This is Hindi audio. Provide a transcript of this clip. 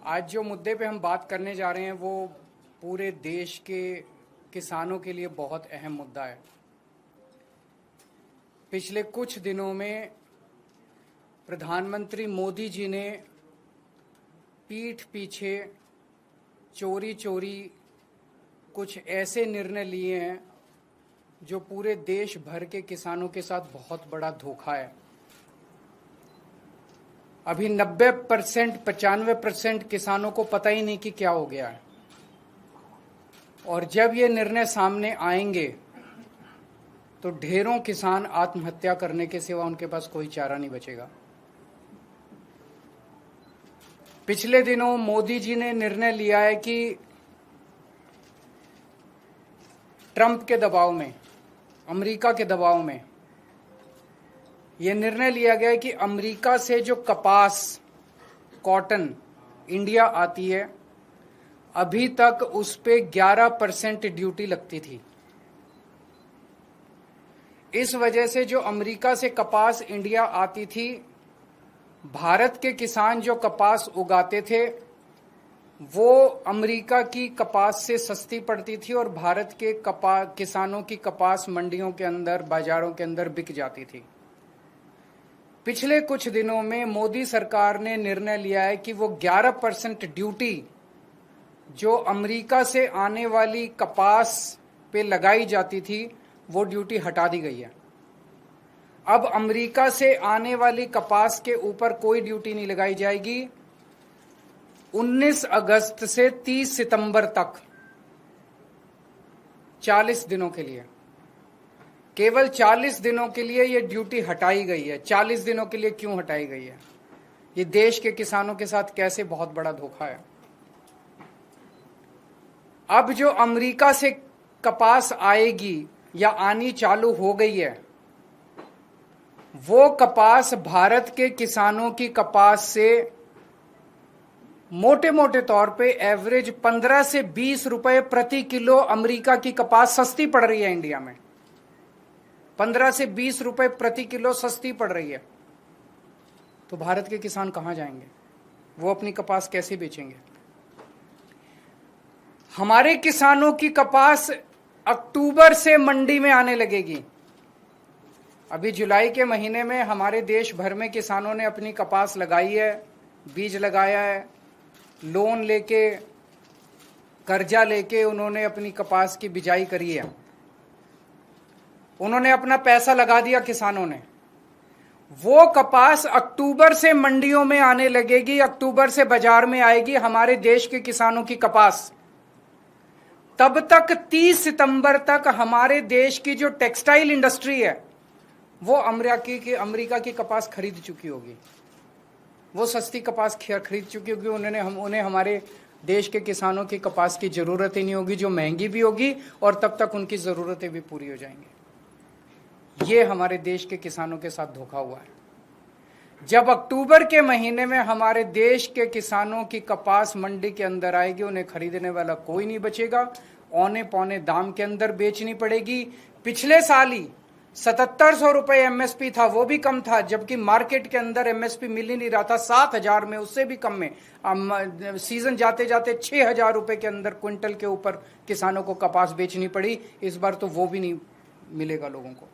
आज जो मुद्दे पे हम बात करने जा रहे हैं वो पूरे देश के किसानों के लिए बहुत अहम मुद्दा है। पिछले कुछ दिनों में प्रधानमंत्री मोदी जी ने पीठ पीछे चोरी चोरी कुछ ऐसे निर्णय लिए हैं जो पूरे देश भर के किसानों के साथ बहुत बड़ा धोखा है। अभी 90% 95% किसानों को पता ही नहीं कि क्या हो गया है, और जब ये निर्णय सामने आएंगे तो ढेरों किसान आत्महत्या करने के सिवा उनके पास कोई चारा नहीं बचेगा। पिछले दिनों मोदी जी ने निर्णय लिया है कि ट्रंप के दबाव में, अमेरिका के दबाव में यह निर्णय लिया गया है कि अमेरिका से जो कपास, कॉटन इंडिया आती है, अभी तक उस पे 11% ड्यूटी लगती थी। इस वजह से जो अमेरिका से कपास इंडिया आती थी, भारत के किसान जो कपास उगाते थे वो अमेरिका की कपास से सस्ती पड़ती थी और भारत के किसानों की कपास मंडियों के अंदर, बाजारों के अंदर बिक जाती थी। पिछले कुछ दिनों में मोदी सरकार ने निर्णय लिया है कि वो 11% ड्यूटी जो अमेरिका से आने वाली कपास पे लगाई जाती थी वो ड्यूटी हटा दी गई है। अब अमेरिका से आने वाली कपास के ऊपर कोई ड्यूटी नहीं लगाई जाएगी। 19 अगस्त से 30 सितंबर तक 40 दिनों के लिए, केवल 40 दिनों के लिए ये ड्यूटी हटाई गई है। 40 दिनों के लिए क्यों हटाई गई है? ये देश के किसानों के साथ कैसे बहुत बड़ा धोखा है। अब जो अमेरिका से कपास आएगी या आनी चालू हो गई है, वो कपास भारत के किसानों की कपास से मोटे मोटे तौर पे एवरेज 15 से 20 रुपए प्रति किलो अमेरिका की कपास सस्ती पड़ रही है। इंडिया में 15 से 20 रुपए प्रति किलो सस्ती पड़ रही है। तो भारत के किसान कहां जाएंगे? वो अपनी कपास कैसे बेचेंगे? हमारे किसानों की कपास अक्टूबर से मंडी में आने लगेगी। अभी जुलाई के महीने में हमारे देश भर में किसानों ने अपनी कपास लगाई है, बीज लगाया है, लोन लेके, कर्जा लेके उन्होंने अपनी कपास की बिजाई करी है। उन्होंने अपना पैसा लगा दिया किसानों ने। वो कपास अक्टूबर से मंडियों में आने लगेगी, अक्टूबर से बाजार में आएगी हमारे देश के किसानों की कपास। तब तक 30 सितंबर तक हमारे देश की जो टेक्सटाइल इंडस्ट्री है वो अमेरिका की कपास खरीद चुकी होगी। वो सस्ती कपास खरीद चुकी होगी। उन्हें हमारे देश के किसानों की कपास की जरूरत ही नहीं होगी, जो महंगी भी होगी, और तब तक उनकी जरूरतें भी पूरी हो जाएंगी। ये हमारे देश के किसानों के साथ धोखा हुआ है। जब अक्टूबर के महीने में हमारे देश के किसानों की कपास मंडी के अंदर आएगी, उन्हें खरीदने वाला कोई नहीं बचेगा। औने पौने दाम के अंदर बेचनी पड़ेगी। पिछले साल ही 7700 रुपए एमएसपी था, वो भी कम था, जबकि मार्केट के अंदर एमएसपी मिल ही नहीं रहा था। 7000 में, उससे भी कम में सीजन जाते जाते 6000 रुपए के अंदर क्विंटल के ऊपर किसानों को कपास बेचनी पड़ी। इस बार तो वो भी नहीं मिलेगा लोगों को।